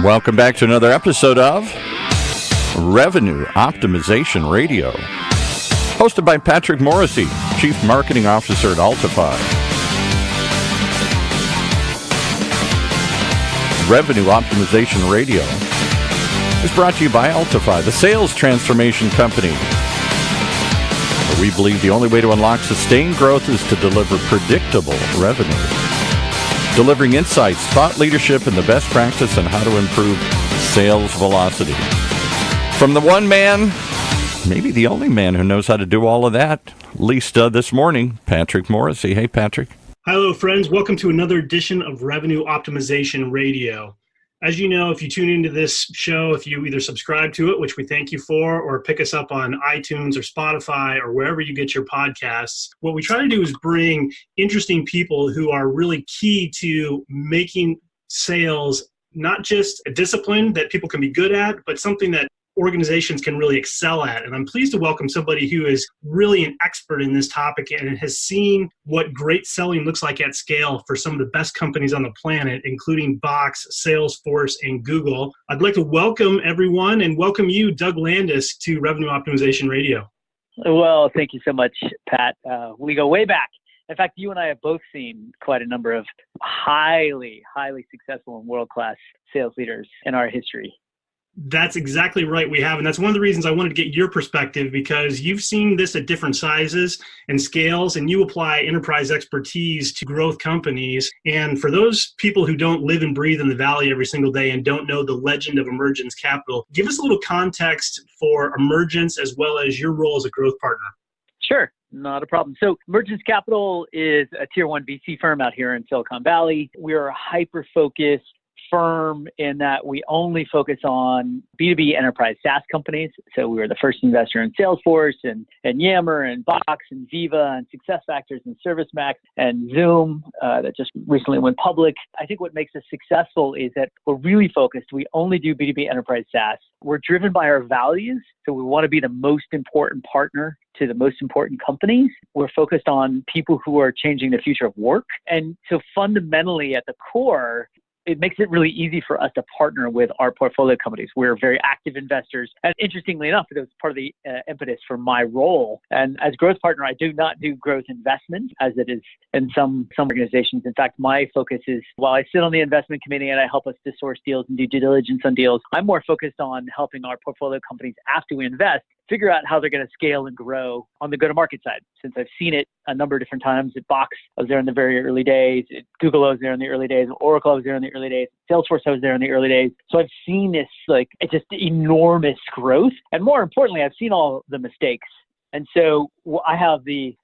Welcome back to another episode of Revenue Optimization Radio, hosted by Patrick Morrissey, Chief Marketing Officer at Altify. Revenue Optimization Radio is brought to you by Altify, the sales transformation company. We believe the only way to unlock sustained growth is to deliver predictable revenue. Delivering insights, thought leadership, and the best practice on how to improve sales velocity. From the one man, maybe the only man who knows how to do all of that, at least this morning, Patrick Morrissey. Hey, Patrick. Hello, friends. Welcome to another edition of Revenue Optimization Radio. As you know, if you tune into this show, if you either subscribe to it, which we thank you for, or pick us up on iTunes or Spotify or wherever you get your podcasts, what we try to do is bring interesting people who are really key to making sales not just a discipline that people can be good at, but something that organizations can really excel at. And I'm pleased to welcome somebody who is really an expert in this topic and has seen what great selling looks like at scale for some of the best companies on the planet, including Box, Salesforce, and Google. I'd like to welcome everyone and welcome you, Doug Landis, to Revenue Optimization Radio. Well, thank you so much, Pat. We go way back. In fact, you and I have both seen quite a number of highly successful and world-class sales leaders in our history. That's exactly right, we have. And that's one of the reasons I wanted to get your perspective, because you've seen this at different sizes and scales, and you apply enterprise expertise to growth companies. And for those people who don't live and breathe in the Valley every single day and don't know the legend of Emergence Capital, give us a little context for Emergence as well as your role as a growth partner. Sure. Not a problem. So Emergence Capital is a tier 1 VC firm out here in Silicon Valley. We are a hyper-focused firm in that we only focus on B2B enterprise SaaS companies. So we were the first investor in Salesforce and Yammer and Box and Viva and SuccessFactors and ServiceMax and Zoom that just recently went public. I think what makes us successful is that we're really focused. We only do B2B enterprise SaaS. We're driven by our values. So we want to be the most important partner to the most important companies. We're focused on people who are changing the future of work. And so fundamentally at the core, it makes it really easy for us to partner with our portfolio companies. We're very active investors. And interestingly enough, it was part of the impetus for my role. And as growth partner, I do not do growth investment as it is in some organizations. In fact, my focus is, while I sit on the investment committee and I help us to source deals and do due diligence on deals, I'm more focused on helping our portfolio companies after we invest figure out how they're going to scale and grow on the go-to-market side. Since I've seen it a number of different times at Box, I was there in the very early days. At Google, I was there in the early days. At Oracle, I was there in the early days. Salesforce, I was there in the early days. So I've seen this, it's just enormous growth. And more importantly, I've seen all the mistakes. And so I have the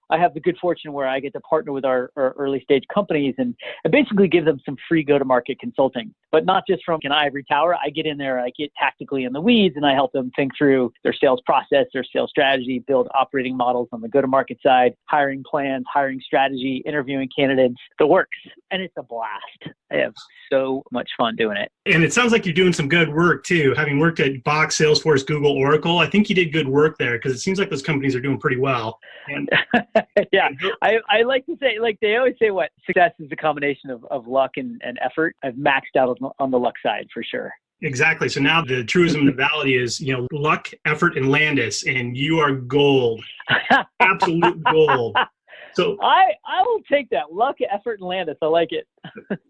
good fortune where I get to partner with our early stage companies and basically give them some free go-to-market consulting, but not just from an ivory tower. I get in there, I get tactically in the weeds, and I help them think through their sales process, their sales strategy, build operating models on the go-to-market side, hiring plans, hiring strategy, interviewing candidates, the works. And it's a blast. I have so much fun doing it. And it sounds like you're doing some good work too. Having worked at Box, Salesforce, Google, Oracle, I think you did good work there because it seems like those companies are doing pretty well. And yeah, I like to say, they always say what success is a combination of luck and effort. I've maxed out on the luck side for sure. Exactly. So now the truism in the Valley is, luck, effort, and Landis, and you are gold, absolute gold. So I will take that. Luck, effort, and Landis. I like it.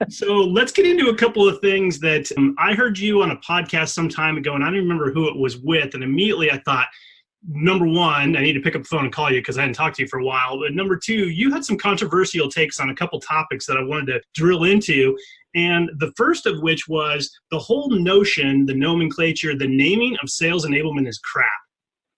So let's get into a couple of things that I heard you on a podcast some time ago, and I don't remember who it was with. And immediately I thought, number one, I need to pick up the phone and call you because I hadn't talked to you for a while. But number two, you had some controversial takes on a couple topics that I wanted to drill into. And the first of which was the whole notion, the nomenclature, the naming of sales enablement is crap.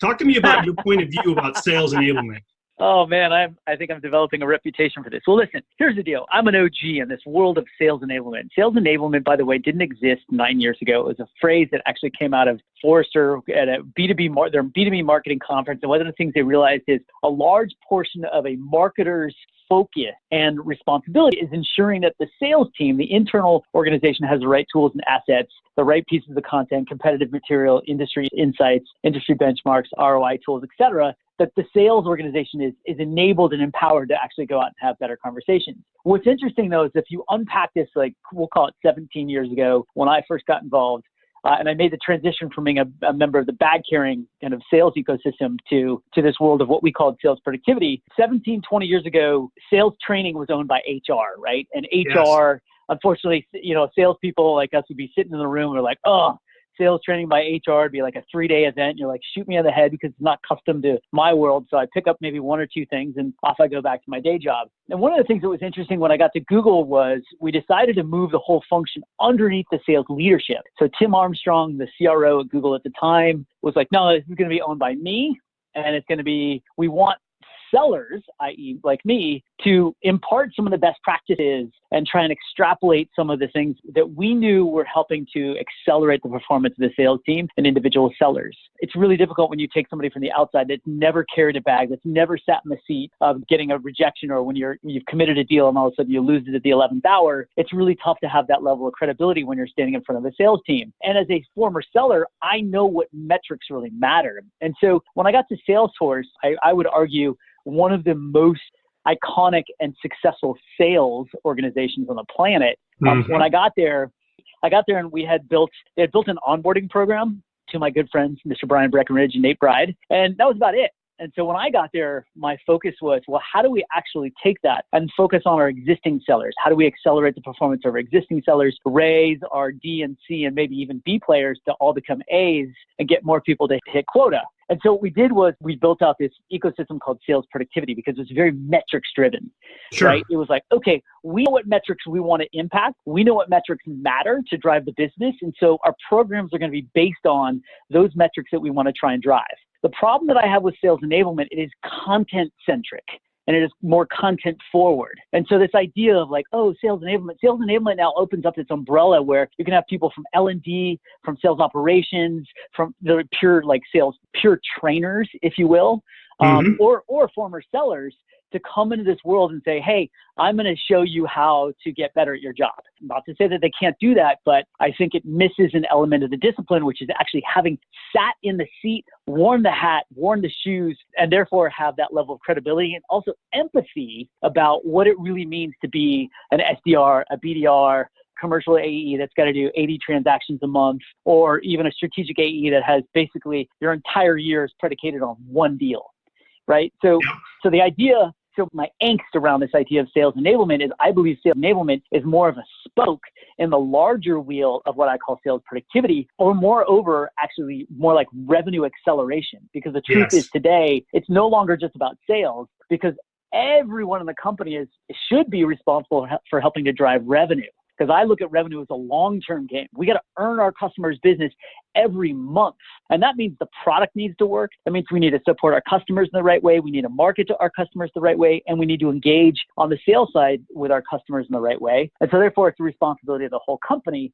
Talk to me about your point of view about sales enablement. Oh, man, I think I'm developing a reputation for this. Well, listen, here's the deal. I'm an OG in this world of sales enablement. Sales enablement, by the way, didn't exist 9 years ago. It was a phrase that actually came out of Forrester at a their B2B marketing conference. And one of the things they realized is a large portion of a marketer's focus and responsibility is ensuring that the sales team, the internal organization, has the right tools and assets, the right pieces of content, competitive material, industry insights, industry benchmarks, ROI tools, et cetera, that the sales organization is enabled and empowered to actually go out and have better conversations. What's interesting though is if you unpack this, like we'll call it 17 years ago when I first got involved, and I made the transition from being a member of the bag-carrying kind of sales ecosystem to this world of what we called sales productivity. 17, 20 years ago, sales training was owned by HR, right? And HR, unfortunately, salespeople like us would be sitting in the room and we're like, oh, sales training by HR would be like a 3-day event. You're like, shoot me in the head because it's not custom to my world. So I pick up maybe 1 or 2 things and off I go back to my day job. And one of the things that was interesting when I got to Google was we decided to move the whole function underneath the sales leadership. So Tim Armstrong, the CRO at Google at the time, was like, no, this is going to be owned by me. And it's going to be, we want sellers, i.e. like me, to impart some of the best practices and try and extrapolate some of the things that we knew were helping to accelerate the performance of the sales team and individual sellers. It's really difficult when you take somebody from the outside that's never carried a bag, that's never sat in the seat of getting a rejection, or when you've committed a deal and all of a sudden you lose it at the 11th hour. It's really tough to have that level of credibility when you're standing in front of a sales team. And as a former seller, I know what metrics really matter. And so when I got to Salesforce, I would argue one of the most iconic and successful sales organizations on the planet. When I got there and they had built an onboarding program to my good friends, Mr. Brian Breckenridge and Nate Bride. And that was about it. And so when I got there, my focus was, well, how do we actually take that and focus on our existing sellers? How do we accelerate the performance of our existing sellers, raise our D and C and maybe even B players to all become A's and get more people to hit quota? And so what we did was we built out this ecosystem called sales productivity because it's very metrics driven, right? It was like, okay, we know what metrics we want to impact. We know what metrics matter to drive the business. And so our programs are going to be based on those metrics that we want to try and drive. The problem that I have with sales enablement, it is content centric. And it is more content forward. And so this idea of like, oh, sales enablement now opens up this umbrella where you can have people from L&D, from sales operations, from the pure trainers, if you will, or former sellers to come into this world and say, hey, I'm going to show you how to get better at your job. Not to say that they can't do that, but I think it misses an element of the discipline, which is actually having sat in the seat, worn the hat, worn the shoes, and therefore have that level of credibility and also empathy about what it really means to be an SDR, a BDR, commercial AE that's got to do 80 transactions a month, or even a strategic AE that has basically your entire year is predicated on one deal, right? So the idea, so my angst around this idea of sales enablement is I believe sales enablement is more of a spoke in the larger wheel of what I call sales productivity, or moreover, actually more like revenue acceleration. Because the truth is today, it's no longer just about sales, because everyone in the company should be responsible for helping to drive revenue. Because I look at revenue as a long-term game. We got to earn our customers' business every month. And that means the product needs to work. That means we need to support our customers in the right way. We need to market to our customers the right way. And we need to engage on the sales side with our customers in the right way. And so therefore, it's the responsibility of the whole company.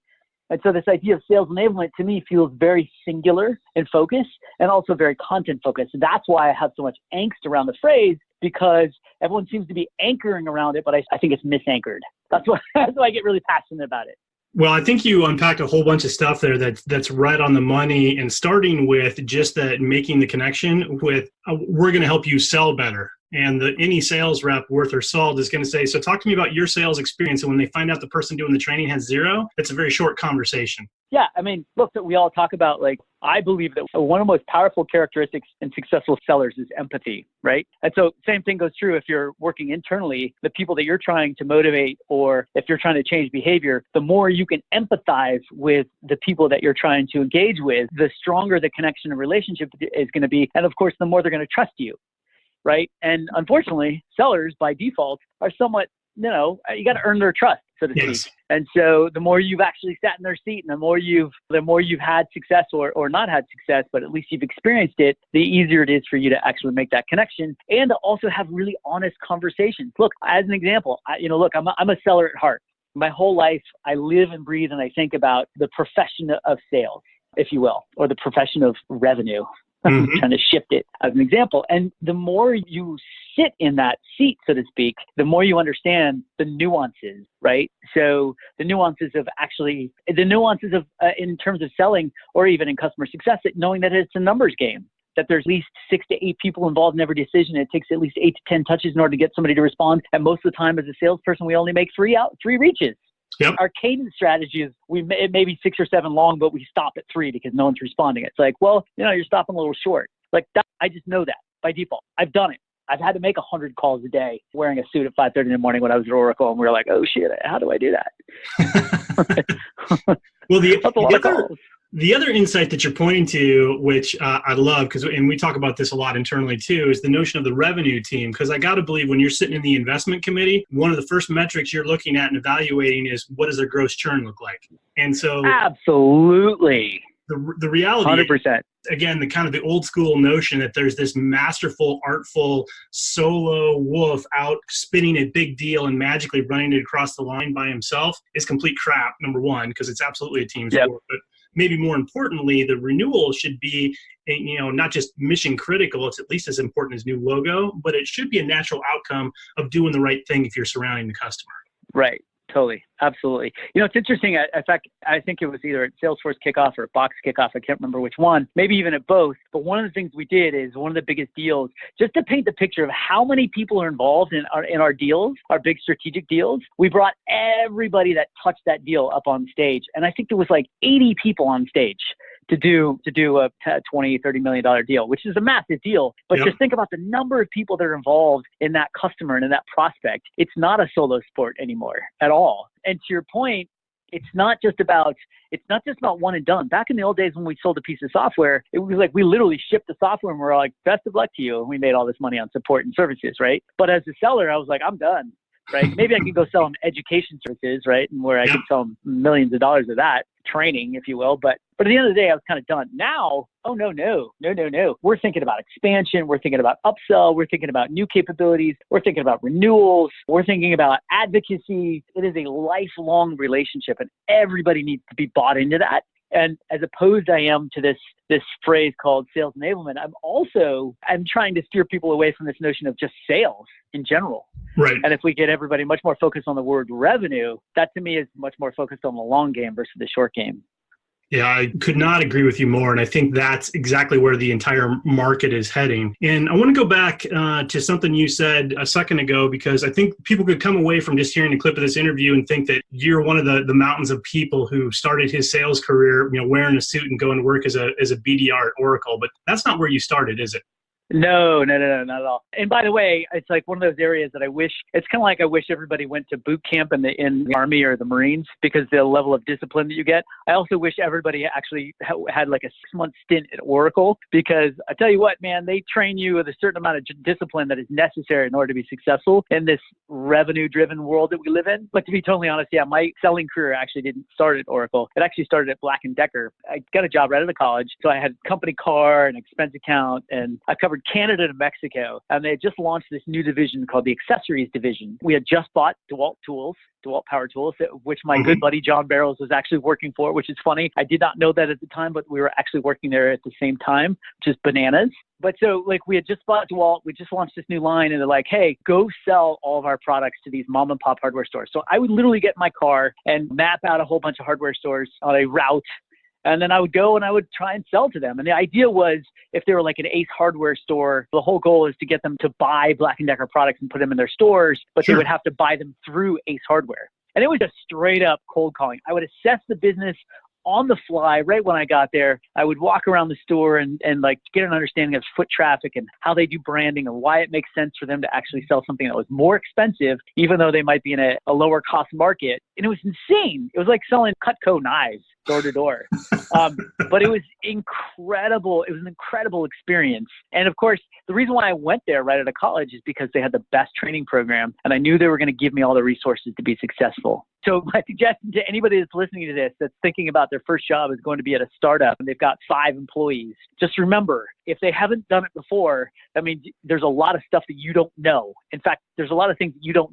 And so this idea of sales enablement to me feels very singular in focus and also very content focused. That's why I have so much angst around the phrase, because everyone seems to be anchoring around it, but I think it's misanchored. That's why I get really passionate about it. Well, I think you unpacked a whole bunch of stuff there that's right on the money, and starting with just that making the connection with we're going to help you sell better. And any sales rep worth their salt is going to say, so talk to me about your sales experience. And when they find out the person doing the training has zero, it's a very short conversation. Yeah. I mean, look, that we all talk about, like, I believe that one of the most powerful characteristics in successful sellers is empathy, right? And so same thing goes true if you're working internally. The people that you're trying to motivate, or if you're trying to change behavior, the more you can empathize with the people that you're trying to engage with, the stronger the connection and relationship is going to be. And of course, the more they're going to trust you. Right. And unfortunately, sellers by default are somewhat, you got to earn their trust, so to speak. And so the more you've actually sat in their seat and the more you've had success or not had success, but at least you've experienced it, the easier it is for you to actually make that connection and to also have really honest conversations. Look, as an example, I'm a seller at heart. My whole life, I live and breathe and I think about the profession of sales, if you will, or the profession of revenue. I'm trying to shift it as an example. And the more you sit in that seat, so to speak, the more you understand the nuances, right? So the nuances of in terms of selling or even in customer success, knowing that it's a numbers game, that there's at least 6 to 8 people involved in every decision. It takes at least 8 to 10 touches in order to get somebody to respond. And most of the time as a salesperson, we only make 3 reaches. Yep. Our cadence strategy is it may be 6 or 7 long, but we stop at 3 because no one's responding. It's like, well, you're stopping a little short. Like that, I just know that by default. I've done it. I've had to make 100 calls a day wearing a suit at 5:30 in the morning when I was at Oracle, and we were like, oh shit, how do I do that? Well, the other insight that you're pointing to, which I love, and we talk about this a lot internally too, is the notion of the revenue team. Because I got to believe when you're sitting in the investment committee, one of the first metrics you're looking at and evaluating is what does their gross churn look like? And so absolutely. The reality 100%. Again, the kind of the old school notion that there's this masterful, artful solo wolf out spinning a big deal and magically running it across the line by himself is complete crap, number one, because it's absolutely a team sport. But maybe more importantly, the renewal should be, not just mission critical. It's at least as important as new logo, but it should be a natural outcome of doing the right thing if you're surrounding the customer. Right. Totally. Absolutely. It's interesting. In fact, I think it was either at Salesforce kickoff or Box kickoff. I can't remember which one, maybe even at both. But one of the things we did is one of the biggest deals, just to paint the picture of how many people are involved in our deals, our big strategic deals. We brought everybody that touched that deal up on stage. And I think there was like 80 people on stage to do a $20, $30 million deal, which is a massive deal. But just think about the number of people that are involved in that customer and in that prospect. It's not a solo sport anymore at all. And to your point, it's not just about one and done. Back in the old days when we sold a piece of software, it was like we literally shipped the software and we're like, best of luck to you. And we made all this money on support and services, right? But as a seller, I was like, I'm done. Right? Maybe I can go sell them education services, right? And where I could sell them millions of dollars of that training, if you will. But at the end of the day, I was kind of done. Now, oh, no. We're thinking about expansion. We're thinking about upsell. We're thinking about new capabilities. We're thinking about renewals. We're thinking about advocacy. It is a lifelong relationship, and everybody needs to be bought into that. And as opposed I am to this phrase called sales enablement, I'm trying to steer people away from this notion of just sales in general. Right. And if we get everybody much more focused on the word revenue, that to me is much more focused on the long game versus the short game. Yeah, I could not agree with you more. And I think that's exactly where the entire market is heading. And I want to go back to something you said a second ago, because I think people could come away from just hearing a clip of this interview and think that you're one of the mountains of people who started his sales career, wearing a suit and going to work as a BDR at Oracle. But that's not where you started, is it? No, not at all. And by the way, it's like one of those areas that I wish everybody went to boot camp in the Army or the Marines, because the level of discipline that you get. I also wish everybody actually had like a 6-month stint at Oracle, because I tell you what, man, they train you with a certain amount of discipline that is necessary in order to be successful in this revenue-driven world that we live in. But to be totally honest, my selling career actually didn't start at Oracle. It actually started at Black & Decker. I got a job right out of college. So I had a company car and expense account, and I covered Canada to Mexico, and they had just launched this new division called the Accessories Division. We had just bought DeWalt Power Tools, which my good buddy John Barrows was actually working for, which is funny. I did not know that at the time, but we were actually working there at the same time, which is bananas. But so we had just bought DeWalt, we just launched this new line, and they're like, hey, go sell all of our products to these mom and pop hardware stores. So I would literally get in my car and map out a whole bunch of hardware stores on a route. And then I would go and I would try and sell to them. And the idea was, if they were like an Ace Hardware store, the whole goal is to get them to buy Black & Decker products and put them in their stores, but They would have to buy them through Ace Hardware. And it was just straight up cold calling. I would assess the business on the fly right when I got there. I would walk around the store and like get an understanding of foot traffic and how they do branding and why it makes sense for them to actually sell something that was more expensive, even though they might be in a lower cost market. And it was insane. It was like selling Cutco knives door to door. But it was incredible. It was an incredible experience. And of course, the reason why I went there right out of college is because they had the best training program, and I knew they were going to give me all the resources to be successful. So my suggestion to anybody that's listening to this, that's thinking about their first job is going to be at a startup and they've got 5 employees, just remember, if they haven't done it before, I mean, there's a lot of stuff that you don't know. In fact, there's a lot of things that you don't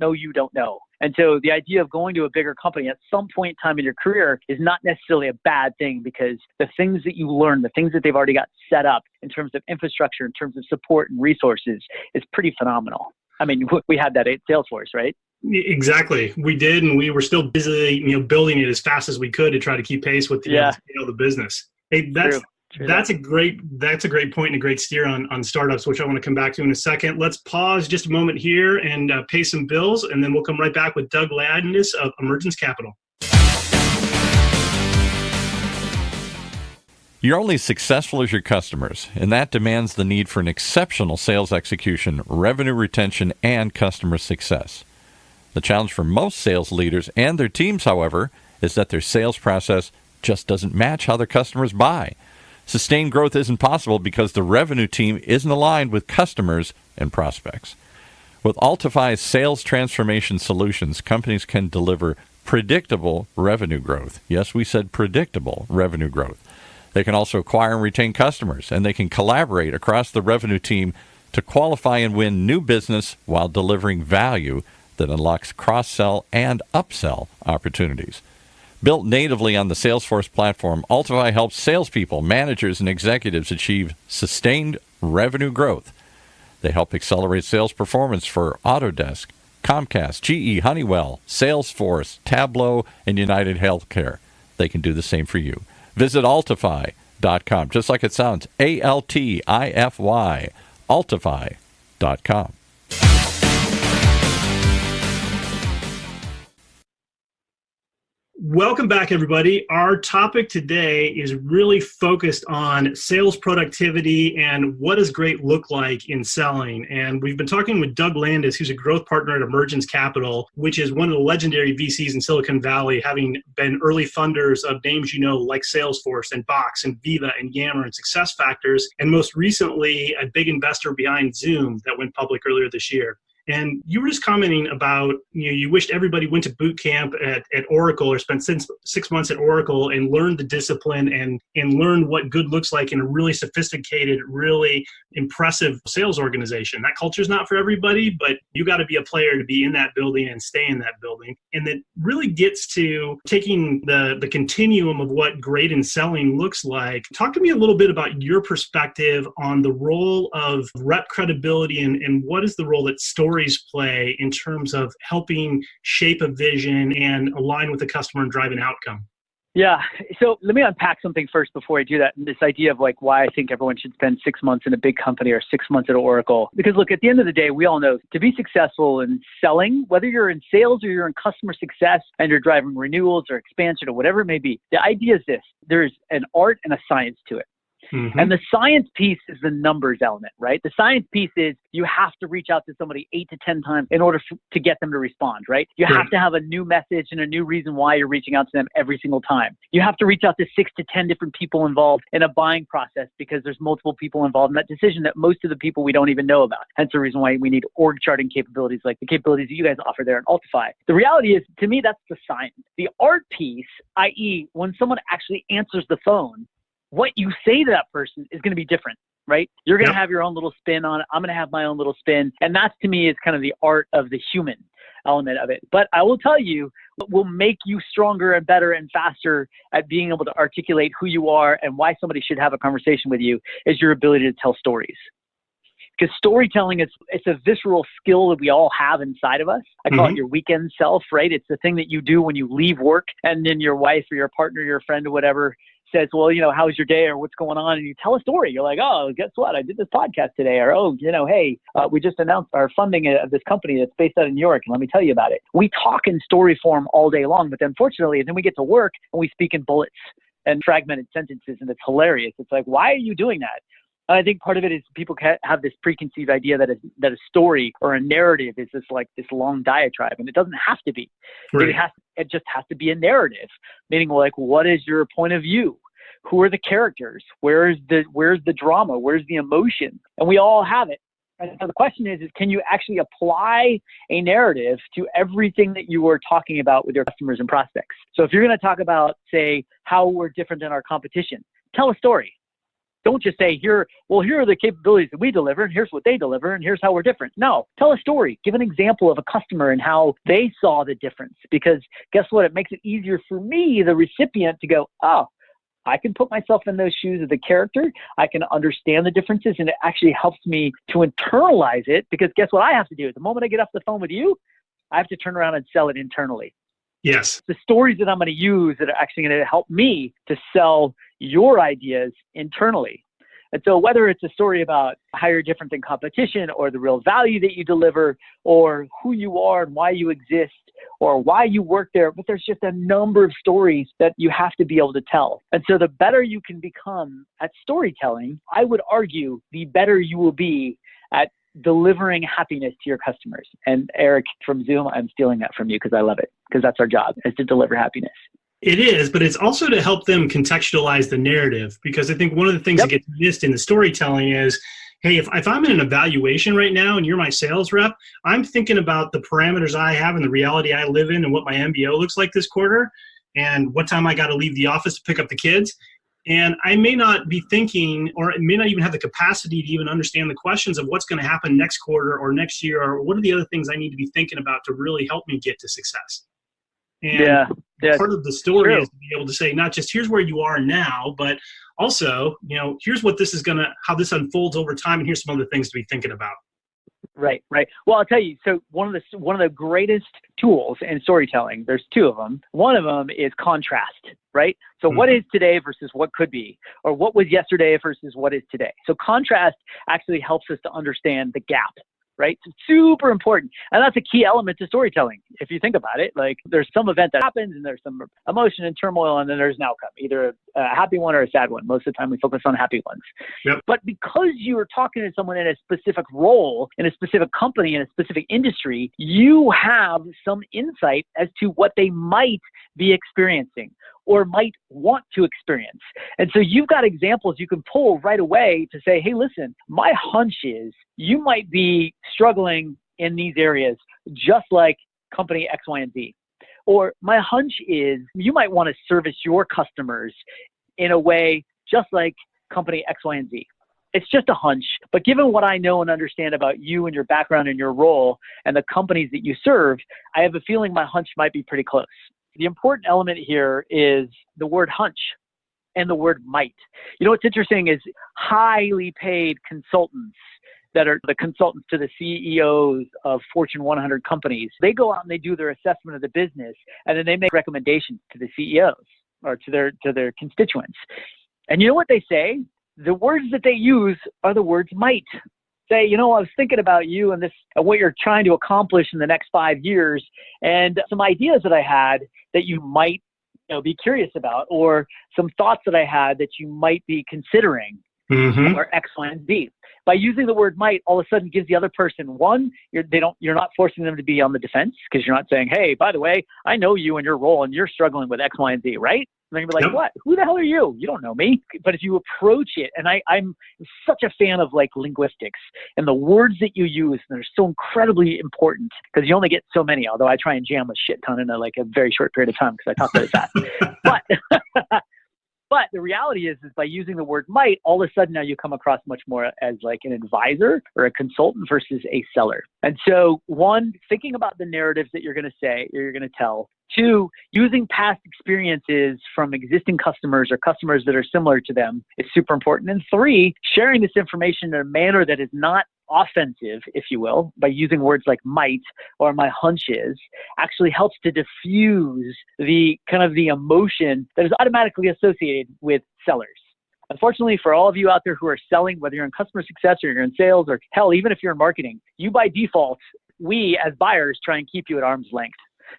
know. And so the idea of going to a bigger company at some point in time in your career is not necessarily a bad thing, because the things that you learn, the things that they've already got set up in terms of infrastructure, in terms of support and resources, is pretty phenomenal. I mean, we had that at Salesforce, right? Exactly. We did, and we were still busy, building it as fast as we could to try to keep pace with the business. Hey, that's That's a great point and a great steer on startups, which I want to come back to in a second. Let's pause just a moment here and pay some bills, and then we'll come right back with Doug Landis of Emergence Capital. You're only as successful as your customers, and that demands the need for an exceptional sales execution, revenue retention, and customer success. The challenge for most sales leaders and their teams, however, is that their sales process just doesn't match how their customers buy. Sustained growth isn't possible because the revenue team isn't aligned with customers and prospects. With Altify's sales transformation solutions, companies can deliver predictable revenue growth. Yes, we said predictable revenue growth. They can also acquire and retain customers, and they can collaborate across the revenue team to qualify and win new business while delivering value that unlocks cross-sell and upsell opportunities. Built natively on the Salesforce platform, Altify helps salespeople, managers, and executives achieve sustained revenue growth. They help accelerate sales performance for Autodesk, Comcast, GE, Honeywell, Salesforce, Tableau, and United Healthcare. They can do the same for you. Visit altify.com, just like it sounds, ALTIFY, altify.com. Welcome back, everybody. Our topic today is really focused on sales productivity and what does great look like in selling. And we've been talking with Doug Landis, who's a growth partner at Emergence Capital, which is one of the legendary VCs in Silicon Valley, having been early funders of names you know like Salesforce and Box and Viva and Yammer and SuccessFactors, and most recently a big investor behind Zoom that went public earlier this year. And you were just commenting about, you wished everybody went to boot camp at Oracle or spent 6 months at Oracle and learned the discipline and learned what good looks like in a really sophisticated, really impressive sales organization. That culture is not for everybody, but you got to be a player to be in that building and stay in that building. And that really gets to taking the continuum of what great in selling looks like. Talk to me a little bit about your perspective on the role of rep credibility and what is the role that stories play in terms of helping shape a vision and align with the customer and drive an outcome. Yeah. So let me unpack something first before I do that. This idea of like why I think everyone should spend 6 months in a big company or 6 months at Oracle. Because look, at the end of the day, we all know to be successful in selling, whether you're in sales or you're in customer success and you're driving renewals or expansion or whatever it may be, the idea is this: there's an art and a science to it. Mm-hmm. And the science piece is the numbers element, right? The science piece is you have to reach out to somebody 8 to 10 times in order to get them to respond, right? You have to have a new message and a new reason why you're reaching out to them every single time. You have to reach out to 6 to 10 different people involved in a buying process because there's multiple people involved in that decision that most of the people we don't even know about. Hence the reason why we need org charting capabilities like the capabilities that you guys offer there at Altify. The reality is, to me, that's the science. The art piece, i.e. when someone actually answers the phone, what you say to that person is going to be different, right? You're going to have your own little spin on it. I'm going to have my own little spin. And that, to me, is kind of the art of the human element of it. But I will tell you, what will make you stronger and better and faster at being able to articulate who you are and why somebody should have a conversation with you is your ability to tell stories. Because storytelling, it's a visceral skill that we all have inside of us. I call it your weekend self, right? It's the thing that you do when you leave work and then your wife or your partner, your friend or whatever says, well, how was your day or what's going on? And you tell a story. You're like, oh, guess what? I did this podcast today. Or, oh, hey, we just announced our funding of this company that's based out of New York. And let me tell you about it. We talk in story form all day long, but unfortunately, then we get to work and we speak in bullets and fragmented sentences. And it's hilarious. It's like, why are you doing that? And I think part of it is people have this preconceived idea that a story or a narrative is this long diatribe, and it doesn't have to be. Right. It just has to be a narrative, meaning like, what is your point of view? Who are the characters? Where's the drama? Where's the emotion? And we all have it. And so the question is can you actually apply a narrative to everything that you are talking about with your customers and prospects? So if you're going to talk about, say, how we're different than our competition, tell a story. Don't just say, here are the capabilities that we deliver, and here's what they deliver, and here's how we're different. No, tell a story. Give an example of a customer and how they saw the difference. Because guess what? It makes it easier for me, the recipient, to go, oh, I can put myself in those shoes of the character. I can understand the differences, and it actually helps me to internalize it. Because guess what I have to do? The moment I get off the phone with you, I have to turn around and sell it internally. Yes. The stories that I'm going to use that are actually going to help me to sell your ideas internally. And so whether it's a story about how you're different than competition, or the real value that you deliver, or who you are and why you exist, or why you work there, but there's just a number of stories that you have to be able to tell. And so the better you can become at storytelling, I would argue the better you will be at delivering happiness to your customers. And Eric from Zoom, I'm stealing that from you because I love it, because that's our job, is to deliver happiness. It is, but it's also to help them contextualize the narrative, because I think one of the things that gets missed in the storytelling is, hey, if I'm in an evaluation right now and you're my sales rep, I'm thinking about the parameters I have and the reality I live in and what my MBO looks like this quarter and what time I got to leave the office to pick up the kids. And I may not be thinking, or I may not even have the capacity to even understand the questions of what's going to happen next quarter or next year, or what are the other things I need to be thinking about to really help me get to success. And part of the story is to be able to say, not just here's where you are now, but also, here's what this is how this unfolds over time, and here's some other things to be thinking about. Right. Well, I'll tell you. So one of the greatest tools in storytelling, there's two of them. One of them is contrast, right? So what is today versus what could be, or what was yesterday versus what is today. So contrast actually helps us to understand the gap. Right? So super important. And that's a key element to storytelling. If you think about it, like there's some event that happens and there's some emotion and turmoil, and then there's an outcome, either a happy one or a sad one. Most of the time we focus on happy ones. Yep. But because you're talking to someone in a specific role, in a specific company, in a specific industry, you have some insight as to what they might be experiencing or might want to experience. And so you've got examples you can pull right away to say, hey, listen, my hunch is you might be struggling in these areas just like company X, Y, and Z. Or my hunch is you might want to service your customers in a way just like company X, Y, and Z. It's just a hunch, but given what I know and understand about you and your background and your role and the companies that you serve, I have a feeling my hunch might be pretty close. The important element here is the word hunch and the word might. What's interesting is highly paid consultants that are the consultants to the CEOs of Fortune 100 companies. They go out and they do their assessment of the business, and then they make recommendations to the CEOs or to their constituents. And you know what they say? The words that they use are the words might. Say, I was thinking about you and this, what you're trying to accomplish in the next 5 years, and some ideas that I had that you might, be curious about, or some thoughts that I had that you might be considering, or X, Y, and Z. By using the word might, all of a sudden gives the other person one, you're not forcing them to be on the defense, because you're not saying, hey, by the way, I know you and your role, and you're struggling with X, Y, and Z, right? And they're going to be like, what? Who the hell are you? You don't know me. But if you approach it, and I'm such a fan of like linguistics and the words that you use, and they're so incredibly important because you only get so many, although I try and jam a shit ton in a very short period of time because I talk very fast. But the reality is by using the word might, all of a sudden now you come across much more as like an advisor or a consultant versus a seller. And so one, thinking about the narratives that you're going to say, or you're going to tell. Two, using past experiences from existing customers or customers that are similar to them is super important. And three, sharing this information in a manner that is not offensive, if you will, by using words like might or my hunch is, actually helps to diffuse the kind of the emotion that is automatically associated with sellers. Unfortunately, for all of you out there who are selling, whether you're in customer success or you're in sales, or hell, even if you're in marketing, you by default, we as buyers try and keep you at arm's length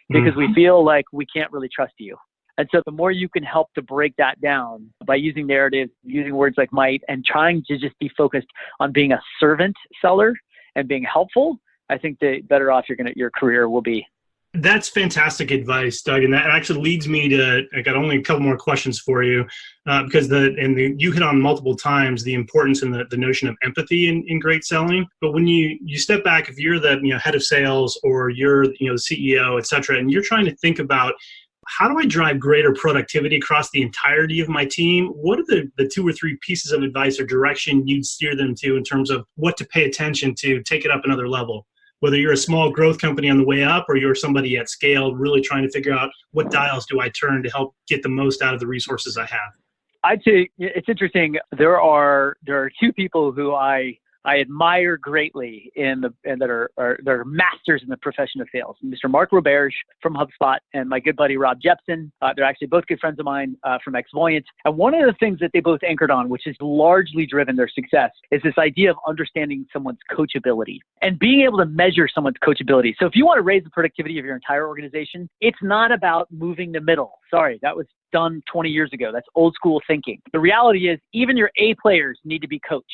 because we feel like we can't really trust you. And so the more you can help to break that down by using narratives, using words like might, and trying to just be focused on being a servant seller and being helpful, I think the better off your career will be. That's fantastic advice, Doug. And that actually leads me to, I got only a couple more questions for you, because you hit on multiple times the importance and the notion of empathy in great selling. But when you step back, if you're the head of sales or you're the CEO, et cetera, and you're trying to think about how do I drive greater productivity across the entirety of my team, what are the two or three pieces of advice or direction you'd steer them to in terms of what to pay attention to take it up another level? Whether you're a small growth company on the way up or you're somebody at scale really trying to figure out what dials do I turn to help get the most out of the resources I have. I'd say it's interesting. There are two people who I I admire greatly and that are masters in the profession of sales. Mr. Mark Roberge from HubSpot and my good buddy Rob Jepson. They're actually both good friends of mine from Xvoyant. And one of the things that they both anchored on, which has largely driven their success, is this idea of understanding someone's coachability and being able to measure someone's coachability. So if you want to raise the productivity of your entire organization, it's not about moving the middle. Sorry, that was done 20 years ago. That's old school thinking. The reality is even your A players need to be coached.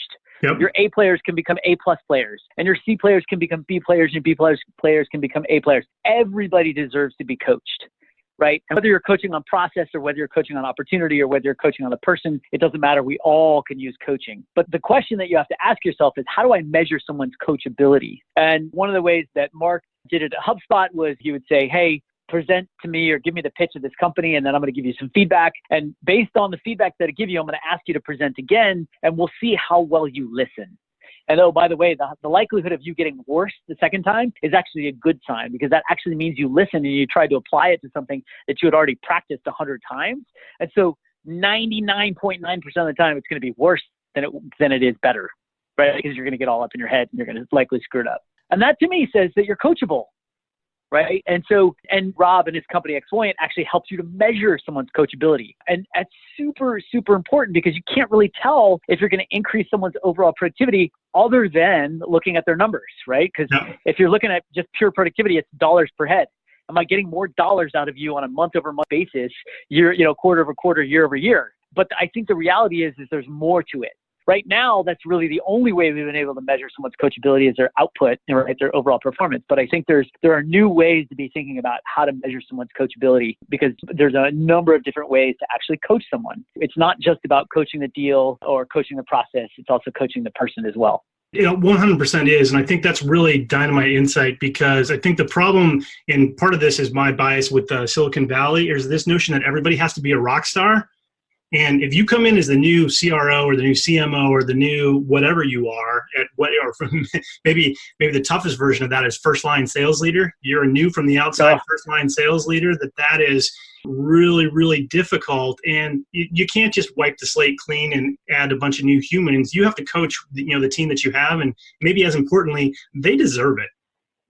Yep. Your A players can become A+ players, and your C players can become B players, and B players can become A players. Everybody deserves to be coached, right? And whether you're coaching on process or whether you're coaching on opportunity or whether you're coaching on a person, it doesn't matter. We all can use coaching. But the question that you have to ask yourself is, how do I measure someone's coachability? And one of the ways that Mark did it at HubSpot was he would say, hey, present to me or give me the pitch of this company, and then I'm going to give you some feedback. And based on the feedback that I give you, I'm going to ask you to present again, and we'll see how well you listen. And oh, by the way, the likelihood of you getting worse the second time is actually a good sign, because that actually means you listened and you tried to apply it to something that you had already practiced 100 times. And so 99.9% of the time, it's going to be worse than it is better, right? Because you're going to get all up in your head and you're going to likely screw it up. And that to me says that you're coachable. Right. And Rob and his company Xvoyant actually helps you to measure someone's coachability. And that's super, super important, because you can't really tell if you're going to increase someone's overall productivity other than looking at their numbers, right? Because if you're looking at just pure productivity, it's dollars per head. Am I getting more dollars out of you on a month-over-month basis, quarter-over-quarter, year-over-year? But I think the reality is there's more to it. Right now, that's really the only way we've been able to measure someone's coachability is their output and right, their overall performance. But I think there are new ways to be thinking about how to measure someone's coachability, because there's a number of different ways to actually coach someone. It's not just about coaching the deal or coaching the process. It's also coaching the person as well. 100% is. And I think that's really dynamite insight, because I think the problem, and part of this is my bias with Silicon Valley, is this notion that everybody has to be a rock star. And if you come in as the new CRO or the new CMO or the new whatever you are, maybe the toughest version of that is first line sales leader. You're a new from the outside first line sales leader. That is really, really difficult. And you can't just wipe the slate clean and add a bunch of new humans. You have to coach the team that you have, and maybe as importantly, they deserve it.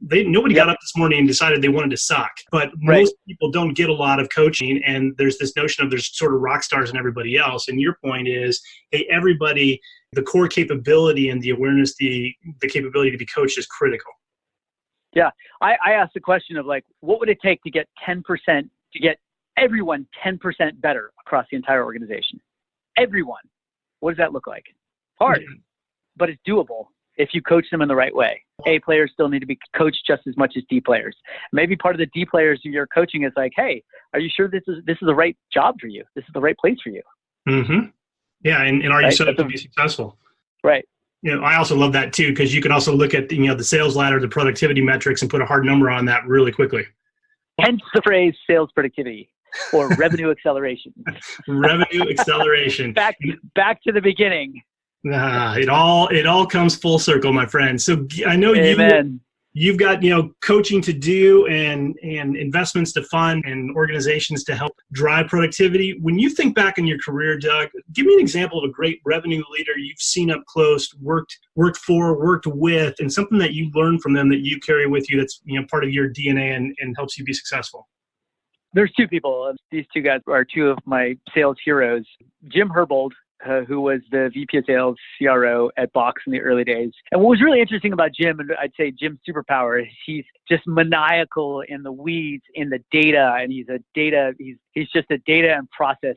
Nobody got up this morning and decided they wanted to suck, but most people don't get a lot of coaching, and there's this notion of there's sort of rock stars and everybody else. And your point is, hey, everybody, the core capability and the awareness, the capability to be coached is critical. Yeah, I asked the question of what would it take to get 10%, to get everyone 10% better across the entire organization? Everyone. What does that look like? Hard, but it's doable if you coach them in the right way. A players still need to be coached just as much as D players. Maybe part of the D players you're coaching is hey, are you sure this is the right job for you? This is the right place for you. Mm-hmm. Yeah, and are you set up to be successful? Right. I also love that too, because you can also look at the sales ladder, the productivity metrics, and put a hard number on that really quickly. Hence the phrase sales productivity or revenue acceleration. Revenue acceleration. Back to the beginning. It all comes full circle, my friend. So I know you've got coaching to do and investments to fund and organizations to help drive productivity. When you think back in your career, Doug, give me an example of a great revenue leader you've seen up close, worked with, and something that you learned from them that you carry with you that's part of your DNA and helps you be successful. There's two people. These two guys are two of my sales heroes. Jim Herbold, who was the VP of Sales CRO at Box in the early days. And what was really interesting about Jim, and I'd say Jim's superpower, is he's just maniacal in the weeds, in the data, and he's just a data and process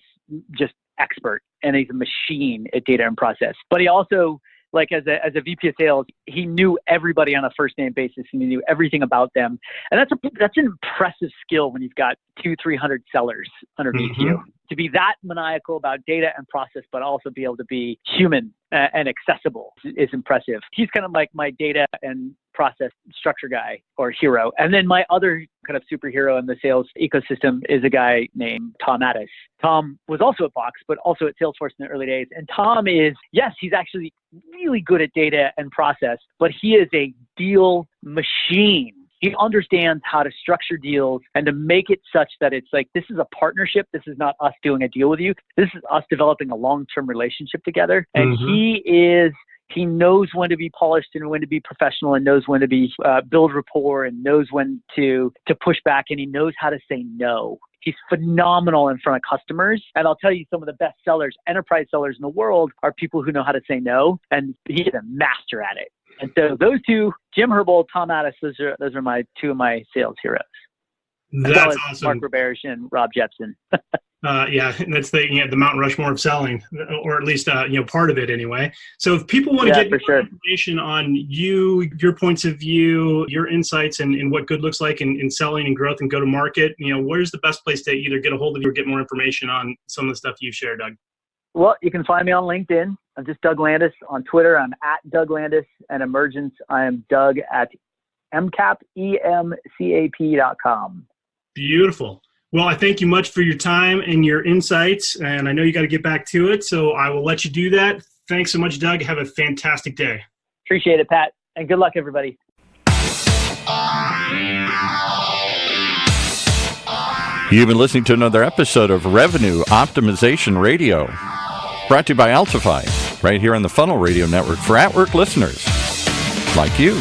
just expert, and he's a machine at data and process. But he also, as a VP of Sales, he knew everybody on a first name basis, and he knew everything about them. And that's an impressive skill when you've got 200-300 sellers underneath you. To be that maniacal about data and process, but also be able to be human and accessible is impressive. He's kind of like my data and process structure guy or hero. And then my other kind of superhero in the sales ecosystem is a guy named Tom Addis. Tom was also at Box, but also at Salesforce in the early days. And Tom he's actually really good at data and process, but he is a deal machine. He understands how to structure deals and to make it such that it's this is a partnership. This is not us doing a deal with you. This is us developing a long-term relationship together. And he is He knows when to be polished and when to be professional, and knows when to be build rapport, and knows when to push back, and he knows how to say no. He's phenomenal in front of customers. And I'll tell you, some of the best sellers, enterprise sellers in the world, are people who know how to say no. And he's a master at it. And so those two, Jim Herbold, Tom Addis, those are two of my sales heroes. That's awesome. Mark Roberge and Rob Jepson. Yeah, that's the Mount Rushmore of selling, or at least part of it anyway. So if people want to get more information on you, your points of view, your insights, and what good looks like in selling and growth and go to market, where's the best place to either get a hold of you or get more information on some of the stuff you share, Doug? Well, you can find me on LinkedIn. I'm just Doug Landis. On Twitter, I'm at Doug Landis. And Emergence, I am Doug at emcap.com. Beautiful. Well, I thank you much for your time and your insights, and I know you got to get back to it, so I will let you do that. Thanks so much, Doug. Have a fantastic day. Appreciate it, Pat, and good luck, everybody. You've been listening to another episode of Revenue Optimization Radio, brought to you by Altify, right here on the Funnel Radio Network for at-work listeners like you.